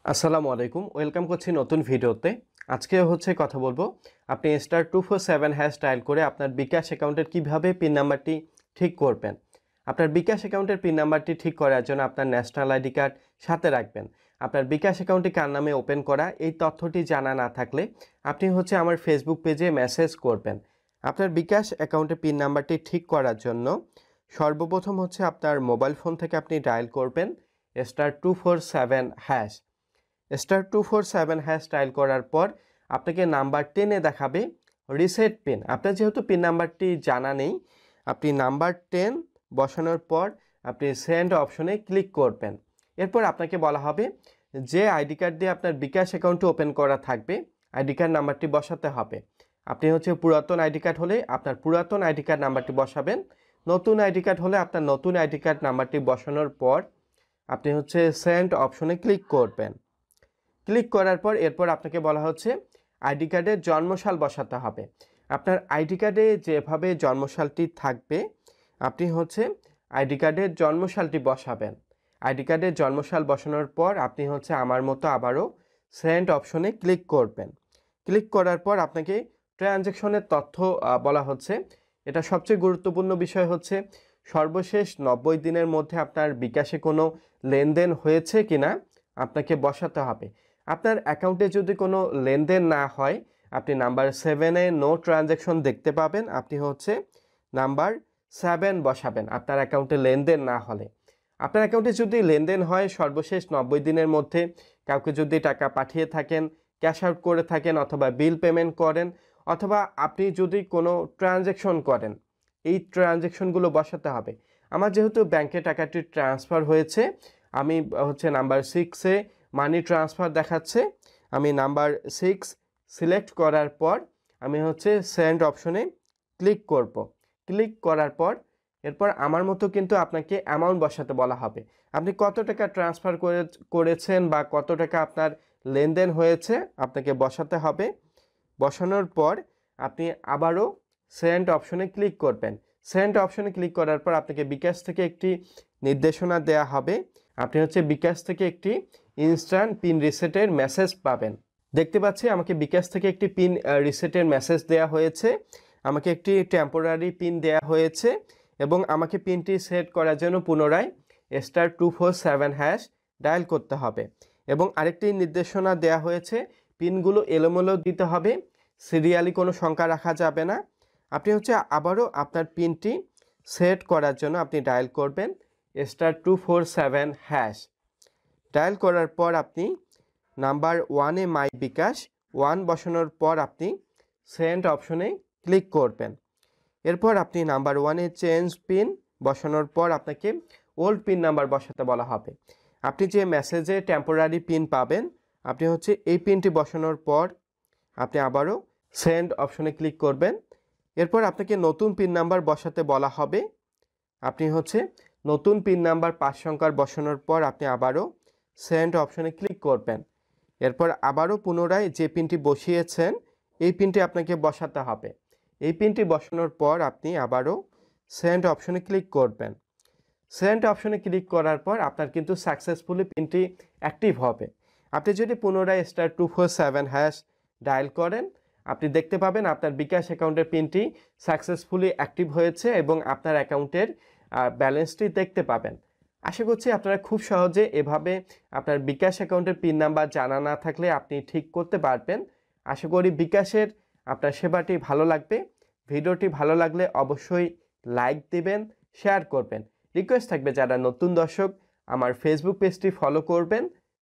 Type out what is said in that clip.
আসসালামু আলাইকুম ওয়েলকাম করছি নতুন ভিডিওতে। আজকে কথা বলবো আপনি *247# ডায়াল করে আপনার বিকাশ অ্যাকাউন্টের কিভাবে পিন নাম্বারটি ঠিক করবেন। আপনার বিকাশ অ্যাকাউন্টের পিন নাম্বারটি ঠিক করার জন্য আপনার ন্যাশনাল আইডি কার্ড সাথে রাখবেন। আপনার বিকাশ অ্যাকাউন্টটি কার নামে ওপেন করা এই তথ্যটি জানা না থাকলে আপনি আমার ফেসবুক পেজে মেসেজ করবেন। আপনার বিকাশ অ্যাকাউন্টের পিন নাম্বারটি ঠিক করার জন্য সর্বপ্রথম আপনার মোবাইল ফোন থেকে আপনি ডায়াল করবেন *247#। *247# ডায়াল করার পর আপনাকে নাম্বার 10 এ দেখাবে রিসেট পিন। আপনার যেহেতু পিন নাম্বারটি জানা নেই, আপনি নাম্বার 10 বসানোর পর আপনি সেন্ড অপশনে ক্লিক করবেন। এরপর আপনাকে বলা হবে যে আইডি কার্ড দিয়ে আপনার বিকাশ অ্যাকাউন্টটি ওপেন করা থাকবে আইডি কার্ড নাম্বারটি বসাতে হবে। আপনি পুরাতন আইডি কার্ড হলে আপনার পুরাতন আইডি কার্ড নাম্বারটি বসাবেন। নতুন আইডি কার্ড হলে আপনার নতুন আইডি কার্ড নাম্বারটি বসানোর পর আপনি সেন্ড অপশনে ক্লিক করবেন। ক্লিক করার পর এরপর আপনাকে বলা হচ্ছে আইডি কার্ডের জন্মসাল বসাতে হবে। আপনার আইডি কার্ডে যেভাবে জন্মসালটি থাকবে আপনি আইডি কার্ডের জন্মসালটি বসাবেন। আইডি কার্ডের জন্মসাল বসানোর পর আপনি আমার মতো আবারও সেন্ড অপশনে ক্লিক করবেন। ক্লিক করার পর আপনাকে ট্রানজ্যাকশনের তথ্য বলা হচ্ছে। এটা সবচেয়ে গুরুত্বপূর্ণ বিষয় সর্বশেষ 90 দিনের মধ্যে আপনার বিকাশে কোনো লেনদেন হয়েছে কিনা আপনাকে বসাতে হবে। আপনার অ্যাকাউন্টে যদি কোনো লেনদেন না হয় আপনি নাম্বার 7 এ নো ট্রানজ্যাকশন দেখতে পাবেন। আপনি নাম্বার 7 বসাবেন আপনার অ্যাকাউন্টে লেনদেন না হলে। আপনার অ্যাকাউন্টে যদি লেনদেন হয় সর্বশেষ 90 দিনের মধ্যে কাউকে যদি টাকা পাঠিয়ে থাকেন, ক্যাশ আউট করে থাকেন অথবা বিল পেমেন্ট করেন অথবা আপনি যদি কোনো ট্রানজ্যাকশন করেন, এই ট্রানজ্যাকশনগুলো বসাতে হবে। আমার যেহেতু ব্যাংকে টাকাটি ট্রান্সফার হয়েছে আমি নাম্বার 6 এ মানি ট্রান্সফার দেখাচ্ছে। আমি নাম্বার 6 সিলেক্ট করার পর আমি সেন্ড অপশনে ক্লিক করব। ক্লিক করার পর এরপর আমার মতো কিন্তু আপনাকে অ্যামাউন্ট বসাতে বলা হবে। আপনি কত টাকা ট্রান্সফার করেছেন বা কত টাকা আপনার লেনদেন হয়েছে আপনাকে বসাতে হবে। বসানোর পর আপনি আবারও সেন্ড অপশনে ক্লিক করবেন। সেন্ড অপশনে ক্লিক করার পর আপনাকে বিকাশ থেকে একটি নির্দেশনা দেয়া হবে। আপনি বিকাশ থেকে একটি ইনস্ট্যান্ট পিন রিসেটের মেসেজ পাবেন। দেখতে পাচ্ছি আমাকে বিকাশ থেকে একটি পিন রিসেটের মেসেজ দেয়া হয়েছে। আমাকে একটি টেম্পোরারি পিন দেয়া হয়েছে এবং আমাকে পিনটি সেট করার জন্য পুনরায় *247# ডায়াল করতে হবে এবং আরেকটি নির্দেশনা দেয়া হয়েছে পিনগুলো এলোমেলো দিতে হবে, সিরিয়ালি কোনো সংখ্যা রাখা যাবে না। আপনি আবারও আপনার পিনটি সেট করার জন্য আপনি ডায়াল করবেন *247#। ডায়াল করার পর আপনি নাম্বার 1 এ মাই বিকাশ 1 বসানোর পর আপনি সেন্ড অপশনে ক্লিক করবেন। এরপর আপনি নাম্বার 1 এ চেঞ্জ পিন বসানোর পর আপনাকে ওল্ড পিন নাম্বার বসাতে বলা হবে। আপনি যে মেসেজে টেম্পোরারি পিন পাবেন আপনি এই পিনটি বসানোর পর আপনি আবারও সেন্ড অপশনে ক্লিক করবেন। এরপর আপনাকে নতুন পিন নাম্বার বসাতে বলা হবে। আপনি নতুন পিন নাম্বার 5 সংখ্যার বসানোর পর আপনি আবারও সেন্ড অপশনে ক্লিক করবেন। এরপর আবারও পুনরায় যে পিনটি বসিয়েছেন এই পিনটি আপনাকে বসাতে হবে। এই পিনটি বসানোর পর আপনি আবারও সেন্ড অপশনে ক্লিক করবেন। সেন্ড অপশনে ক্লিক করার পর আপনার কিন্তু সাকসেসফুলি পিনটি অ্যাক্টিভ হবে। আপনি যদি পুনরায় *247# ডায়াল করেন আপনি দেখতে পাবেন আপনার বিকাশ অ্যাকাউন্টের পিনটি সাকসেসফুলি অ্যাক্টিভ হয়েছে এবং আপনার অ্যাকাউন্টের ব্যালেন্সটি দেখতে পাবেন। আশা করছি আপনারা খুব সহজে এভাবে আপনার বিকাশ অ্যাকাউন্টের পিন নাম্বার জানা না থাকলে আপনি ঠিক করতে পারবেন। আশা করি বিকাশের আপনার সেবাটি ভালো লাগবে। ভিডিওটি ভালো লাগলে অবশ্যই লাইক দিবেন, শেয়ার করবেন। রিকোয়েস্ট থাকবে যারা নতুন দর্শক আমার ফেসবুক পেজটি ফলো করবেন।